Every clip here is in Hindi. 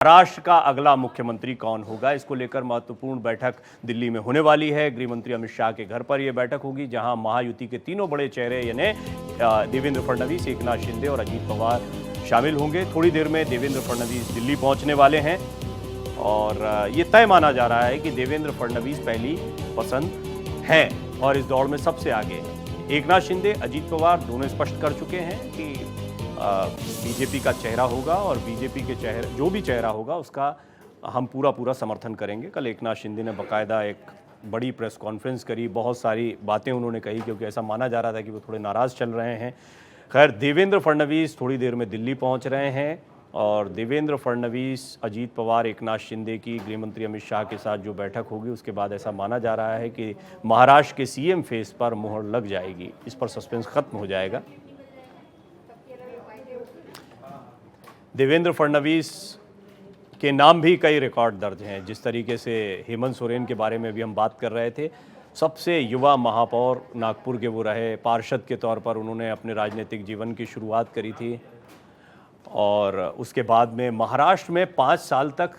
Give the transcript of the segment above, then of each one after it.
महाराष्ट्र का अगला मुख्यमंत्री कौन होगा, इसको लेकर महत्वपूर्ण बैठक दिल्ली में होने वाली है। गृह मंत्री अमित शाह के घर पर यह बैठक होगी, जहां महायुति के तीनों बड़े चेहरे यानी देवेंद्र फडणवीस, एकनाथ शिंदे और अजीत पवार शामिल होंगे। थोड़ी देर में देवेंद्र फडणवीस दिल्ली पहुंचने वाले हैं और ये तय माना जा रहा है कि देवेंद्र फडणवीस पहली पसंद हैं और इस दौड़ में सबसे आगे हैं। एकनाथ शिंदे, अजीत पवार दोनों स्पष्ट कर चुके हैं कि बीजेपी का चेहरा होगा और बीजेपी के चेहरे जो भी चेहरा होगा उसका हम पूरा समर्थन करेंगे। कल एकनाथ शिंदे ने बाकायदा एक बड़ी प्रेस कॉन्फ्रेंस करी, बहुत सारी बातें उन्होंने कही, क्योंकि ऐसा माना जा रहा था कि वो थोड़े नाराज़ चल रहे हैं। खैर, देवेंद्र फडणवीस थोड़ी देर में दिल्ली पहुंच रहे हैं और देवेंद्र फडणवीस, अजीत पवार, एकनाथ शिंदे की गृह मंत्री अमित शाह के साथ जो बैठक होगी उसके बाद ऐसा माना जा रहा है कि महाराष्ट्र के सीएम फेस पर मुहर लग जाएगी। इस पर सस्पेंस खत्म हो जाएगा। देवेंद्र फडणवीस के नाम भी कई रिकॉर्ड दर्ज हैं। जिस तरीके से हेमंत सोरेन के बारे में भी हम बात कर रहे थे, सबसे युवा महापौर नागपुर के वो रहे, पार्षद के तौर पर उन्होंने अपने राजनीतिक जीवन की शुरुआत करी थी और उसके बाद में महाराष्ट्र में 5 साल तक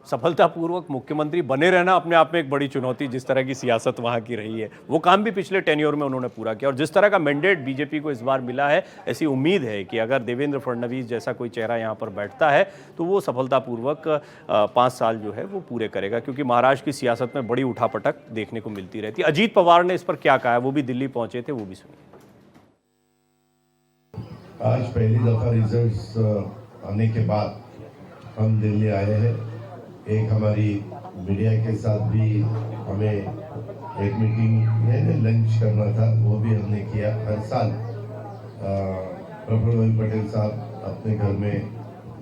सफलतापूर्वक मुख्यमंत्री बने रहना अपने आप में एक बड़ी चुनौती, जिस तरह की सियासत वहाँ की रही है, वो काम भी पिछले टेन्योर में उन्होंने पूरा किया। और जिस तरह का मैंडेट बीजेपी को इस बार मिला है, ऐसी उम्मीद है कि अगर देवेंद्र फडणवीस जैसा कोई चेहरा यहाँ पर बैठता है तो वो सफलतापूर्वक 5 साल जो है वो पूरे करेगा, क्योंकि महाराष्ट्र की सियासत में बड़ी उठापटक देखने को मिलती रहती है। अजीत पवार ने इस पर क्या कहा है, वो भी दिल्ली पहुंचे थे, वो भी सुनिए। आज पहली दफा रिजल्ट्स आने के बाद हम दिल्ली आए हैं। एक हमारी मीडिया के साथ भी हमें एक मीटिंग लंच करना था, वो भी हमने किया। हर साल प्रफुल्ल भाई पटेल साहब अपने घर में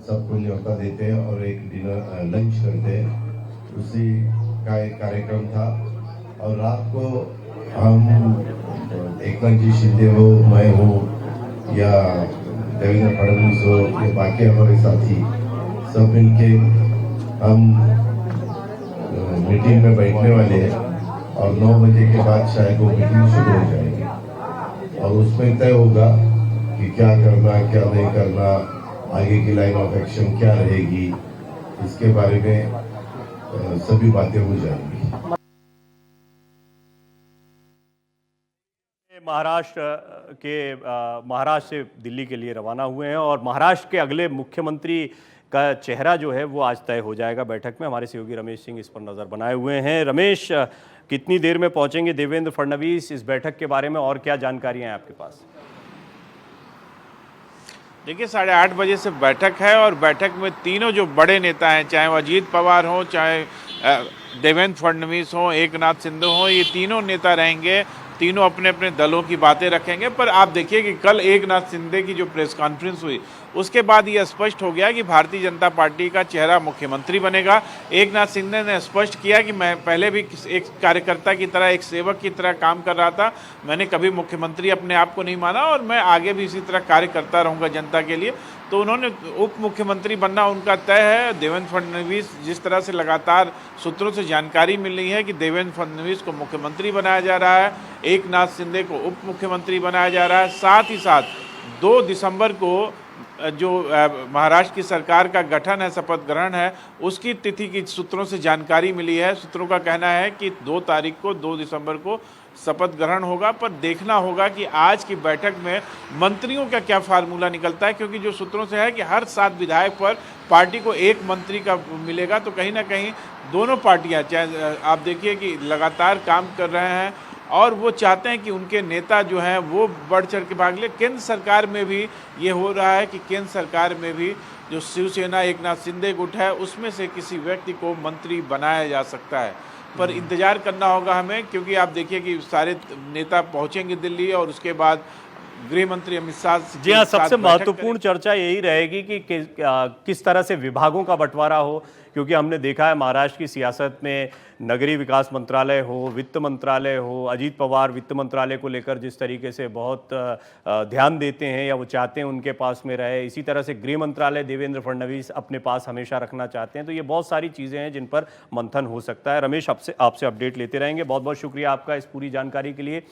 सबको न्योता देते हैं और एक डिनर लंच करते हैं, उसी का एक कार्यक्रम था। और रात को हम एकनाथ जी शिंदे हो, मैं हो या देवेंद्र फडणवीस हो या बाकी हमारे साथी सब मिलके हम मीटिंग में बैठने वाले हैं और 9 बजे के बाद शायद वो मीटिंग शुरू हो जाएगी और उसमें तय होगा कि क्या करना, क्या नहीं करना, आगे की लाइन ऑफ एक्शन क्या रहेगी, इसके बारे में सभी बातें हो जाएंगी। महाराष्ट्र से दिल्ली के लिए रवाना हुए हैं और महाराष्ट्र के अगले मुख्यमंत्री का चेहरा जो है वो आज तय हो जाएगा बैठक में। हमारे सहयोगी रमेश सिंह इस पर नज़र बनाए हुए हैं। रमेश, कितनी देर में पहुंचेंगे देवेंद्र फडणवीस, इस बैठक के बारे में और क्या जानकारियां हैं आपके पास? देखिए, 8:30 बजे से बैठक है और बैठक में तीनों जो बड़े नेता हैं, चाहे वो अजीत पवार हो, चाहे देवेंद्र फडणवीस हो, एकनाथ शिंदे हो, ये तीनों नेता रहेंगे। तीनों अपने अपने दलों की बातें रखेंगे। पर आप देखिए कि कल एकनाथ शिंदे की जो प्रेस कॉन्फ्रेंस हुई उसके बाद ये स्पष्ट हो गया कि भारतीय जनता पार्टी का चेहरा मुख्यमंत्री बनेगा। एकनाथ शिंदे ने स्पष्ट किया कि मैं पहले भी एक कार्यकर्ता की तरह, एक सेवक की तरह काम कर रहा था, मैंने कभी मुख्यमंत्री अपने आप को नहीं माना और मैं आगे भी इसी तरह कार्य करता रहूँगा जनता के लिए। तो उन्होंने उप मुख्यमंत्री बनना उनका तय है। देवेंद्र फडणवीस, जिस तरह से लगातार सूत्रों से जानकारी मिल रही है कि देवेंद्र फडणवीस को मुख्यमंत्री बनाया जा रहा है, एकनाथ शिंदे को उप मुख्यमंत्री बनाया जा रहा है। साथ ही साथ 2 दिसंबर को जो महाराष्ट्र की सरकार का गठन है, शपथ ग्रहण है, उसकी तिथि की सूत्रों से जानकारी मिली है। सूत्रों का कहना है कि 2 दिसंबर को शपथ ग्रहण होगा। पर देखना होगा कि आज की बैठक में मंत्रियों का क्या फार्मूला निकलता है, क्योंकि जो सूत्रों से है कि हर 7 विधायक पर पार्टी को 1 मंत्री का मिलेगा। तो कहीं ना कहीं दोनों पार्टियां, चाहे आप देखिए कि लगातार काम कर रहे हैं और वो चाहते हैं कि उनके नेता जो हैं वो बढ़ चढ़ के भाग ले। केंद्र सरकार में भी ये हो रहा है कि केंद्र सरकार में भी जो शिवसेना एकनाथ शिंदे गुट है उसमें से किसी व्यक्ति को मंत्री बनाया जा सकता है। पर इंतजार करना होगा हमें, क्योंकि आप देखिए कि सारे नेता पहुंचेंगे दिल्ली और उसके बाद गृह मंत्री अमित शाह जी हाँ, सबसे महत्वपूर्ण चर्चा यही रहेगी कि किस तरह से विभागों का बंटवारा हो, क्योंकि हमने देखा है महाराष्ट्र की सियासत में नगरीय विकास मंत्रालय हो, वित्त मंत्रालय हो, अजीत पवार वित्त मंत्रालय को लेकर जिस तरीके से बहुत ध्यान देते हैं या वो चाहते हैं उनके पास में रहे, इसी तरह से गृह मंत्रालय देवेंद्र फडणवीस अपने पास हमेशा रखना चाहते हैं। तो ये बहुत सारी चीज़ें हैं जिन पर मंथन हो सकता है। रमेश, आपसे अपडेट लेते रहेंगे। बहुत बहुत शुक्रिया आपका इस पूरी जानकारी के लिए।